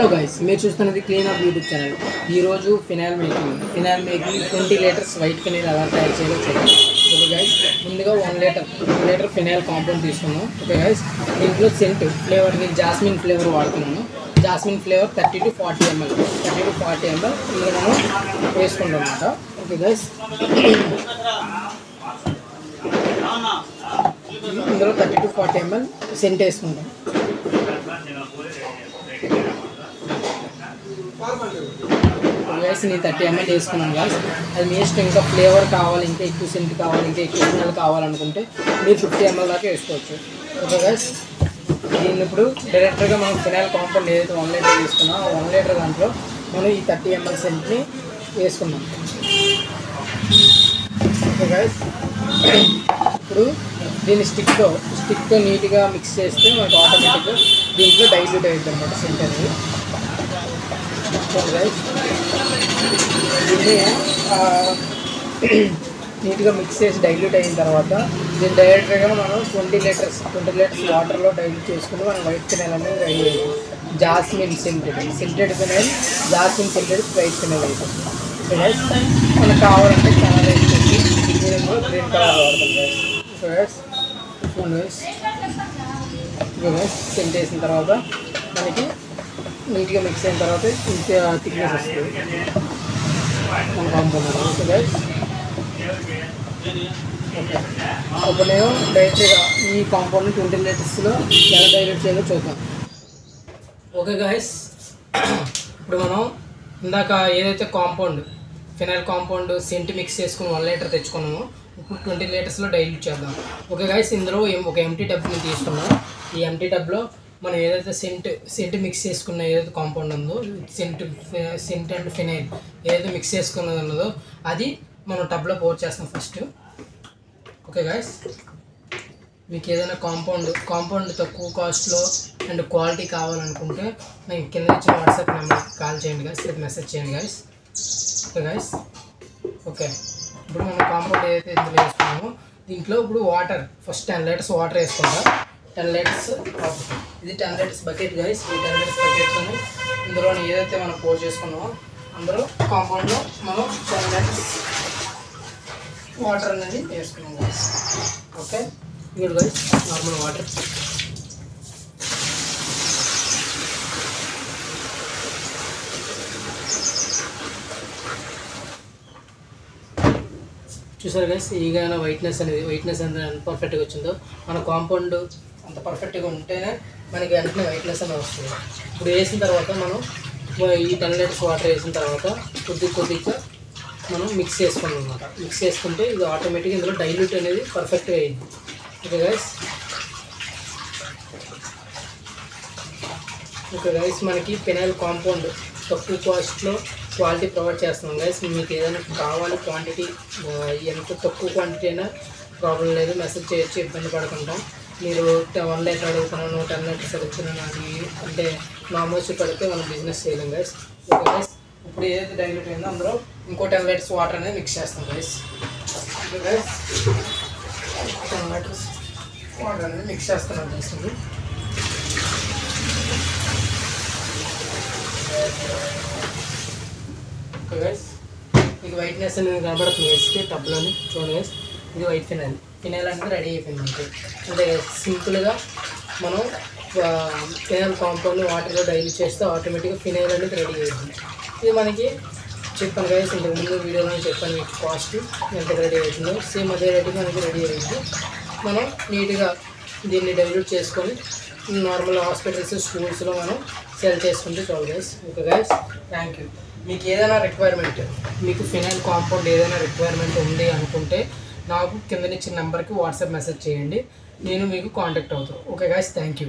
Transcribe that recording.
Hello guys, మీరు చూస్తున్నది clean up YouTube channel. ఈరోజు phenyl making 20 litres white phenyl ఎలా తయారు చేయాలో చూద్దాం. ఓకే గైస్, ముందుగా 1 లీటర్ ఫినాయిల్ కాంపౌండ్ తీసుకున్నాం. ఓకే గైస్, దీంట్లో సెంట్ ఫ్లేవర్, నేను జాస్మిన్ ఫ్లేవర్ వాడుతున్నాను. జాస్మిన్ ఫ్లేవర్ 30 to 40 ml ఇందులో మనం వేసుకుంటాం అన్నమాట. ఓకే గైస్, ఇందులో 30 to 40 ml సెంట్ వేసుకుంటాం. నేను 30 ml వేసుకున్నాను గాయస్. అది మీ ఇష్టం. ఇంకా ఫ్లేవర్ కావాలి, ఇంకా ఎక్కువ సెంట్ కావాలి, ఇంకా ఎక్కువ స్మెల్ కావాలనుకుంటే మీరు 50 ml దాకా వేసుకోవచ్చు. ఓకే గాయస్, దీన్ని ఇప్పుడు డైరెక్ట్గా మనం ఫినాయిల్ కాంపౌండ్ ఏదైతే 1 లీటర్ తీసుకున్నాం ఆ 1 లీటర్ దాంట్లో మనం ఈ 30 ml సెంట్ని వేసుకున్నాం. ఓకే గాయస్, ఇప్పుడు దీన్ని స్టిక్తో నీట్గా మిక్స్ చేస్తే మనకు ఆటోమేటిక్గా దీంట్లో డైల్యూట్ అవుతుంది అన్నమాట సెంట్ అనేది. దీన్ని నీట్గా మిక్స్ చేసి డైల్యూట్ అయిన తర్వాత దీన్ని డైరెక్ట్గా మనం 20 లీటర్స్ వాటర్లో డైల్యూట్ చేసుకుని మనం వైట్ ఫినాయిల్ అనేది రెడీ అయ్యింది. Jasmine scented phenyl, jasmine scented white phenyl అయిపోతుంది. మనకు కావాలంటే కలర్ వేసేసి నేను గ్రీన్ కలర్ వాడతాను. సెంట్ వేసిన తర్వాత మనకి నీట్గా మిక్స్ అయిన తర్వాత ఇంత థిక్నెస్ వస్తుంది మన కాంపౌండ్. ఓకే గైస్, ఓకే ఇప్పుడు నేను డైరెక్ట్గా ఈ కాంపౌండ్ని 20 లీటర్స్లో ఎలా డైల్యూట్ చేయాలో చూద్దాం. ఓకే గైస్, ఇప్పుడు మనం ఇందాక ఏదైతే ఫినాయిల్ కాంపౌండ్ సెంట్ మిక్స్ చేసుకుని 1 లీటర్ తెచ్చుకున్నామో ఇప్పుడు 20 లీటర్స్లో డైల్యూట్ చేద్దాం. ఓకే గైస్, ఇందులో ఒక ఎంటీ టబ్ని తీసుకున్నాం. ఈ ఎంటీ టబ్లో మనం ఏదైతే సెంట్ మిక్స్ చేసుకున్న ఏదైతే కాంపౌండ్ ఉందో సెంట్ అండ్ ఫినాయిల్ ఏదైతే మిక్స్ చేసుకున్నది ఉన్నదో అది మనం టబ్లో పోర్ చేస్తాం ఫస్ట్. ఓకే గైస్, మీకు ఏదైనా కాంపౌండ్ తక్కువ కాస్ట్లో అండ్ క్వాలిటీ కావాలనుకుంటే నేను కింద ఇచ్చిన వాట్సాప్ నెంబర్కి కాల్ చేయండి గైస్, లేదా మెసేజ్ చేయండి గైస్. ఓకే గైస్, ఓకే ఇప్పుడు మనం కాంపౌండ్ ఏదైతే ఇందులో వేసుకున్నామో దీంట్లో ఇప్పుడు వాటర్ ఫస్ట్ 10 లీటర్స్ వాటర్ వేసుకుంటాం. 10 లీటర్స్ ఇది 10 లీటర్స్ బకెట్ గైస్. ఈ 10 లీటర్స్ బకెట్తోని ఇందులో ఏదైతే మనం పోర్ చేసుకున్నామో అందులో కాంపౌండ్లో మనం 10 లీటర్స్ వాటర్ అనేది వేసుకున్నాం guys. Okay good guys, normal water. చూసారు గైస్, ఈగాన వైట్నెస్ ఎంత పర్ఫెక్ట్గా వచ్చిందో. మన కాంపౌండ్ అంత పర్ఫెక్ట్గా ఉంటేనే మనకి వెంటనే వైట్నెస్ అనేది వస్తుంది. ఇప్పుడు వేసిన తర్వాత మనం ఈ 10 లీటర్స్ వాటర్ వేసిన తర్వాత కొద్దిగా మనం మిక్స్ చేసుకున్నాం అనమాట. మిక్స్ చేసుకుంటే ఇది ఆటోమేటిక్గా ఇందులో డైల్యూట్ అనేది పర్ఫెక్ట్గా అయింది. ఓకే గైస్, మనకి ఫినాయిల్ కాంపౌండ్ తక్కువ కాస్ట్లో క్వాలిటీ ప్రొవైడ్ చేస్తున్నాం గైస్. మీకు ఏదైనా కావాలి క్వాంటిటీ, ఎంత తక్కువ క్వాంటిటీ అయినా ప్రాబ్లం లేదు, మెసేజ్ చేయొచ్చు, ఇబ్బంది పడుకుంటాం. మీరు 1 లీటర్ అడుగుతున్నాను 10 లీటర్స్ అడుగుతున్నాను అని అంటే నామోస్ పడితే మనం బిజినెస్ చేయలేం గైస్. ఓకే గైస్, ఇప్పుడు ఏదైతే డైల్యూట్ అయిందో అందులో ఇంకో 10 లీటర్స్ వాటర్ అనేది మిక్స్ చేస్తాం guys. Okay guys, 10 litres water అనేది మిక్స్ చేస్తున్నాం గైస్. ఓకే గైస్, మీకు వైట్నెస్ అనేది కనబడుతుంది వేస్తే టబ్లోని చూడండి గైస్. ఇది వైట్ ఫినాయిల్ అనేది రెడీ అయిపోయింది. అంటే సింపుల్గా మనం ఫినాయిల్ కాంపౌండ్ వాటర్లో డైల్యూట్ చేస్తే ఆటోమేటిక్గా ఫినాయిల్ అనేది రెడీ అవుతుంది. ఇది మనకి చెప్పాను గైస్, ఇంతకుముందు వీడియోలో చెప్పాను మీకు కాస్ట్ ఎంత రెడీ అవుతుందో. సేమ్ అదే రేటుగా మనకి రెడీ అయ్యింది. మనం నీట్గా దీన్ని డైల్యూట్ చేసుకొని నార్మల్ హాస్పిటల్స్, స్కూల్స్లో మనం సెల్ చేసుకుంటే చాలు guys. Okay guys, thank you. మీకు ఏదైనా రిక్వైర్మెంట్, మీకు ఫినాయిల్ కాంపౌండ్ ఏదైనా రిక్వైర్మెంట్ ఉంది అనుకుంటే నాకు కింద ఇచ్చిన నెంబర్కి వాట్సాప్ మెసేజ్ చేయండి, నేను మీకు కాంటాక్ట్ అవుతాను. Okay guys, thank you.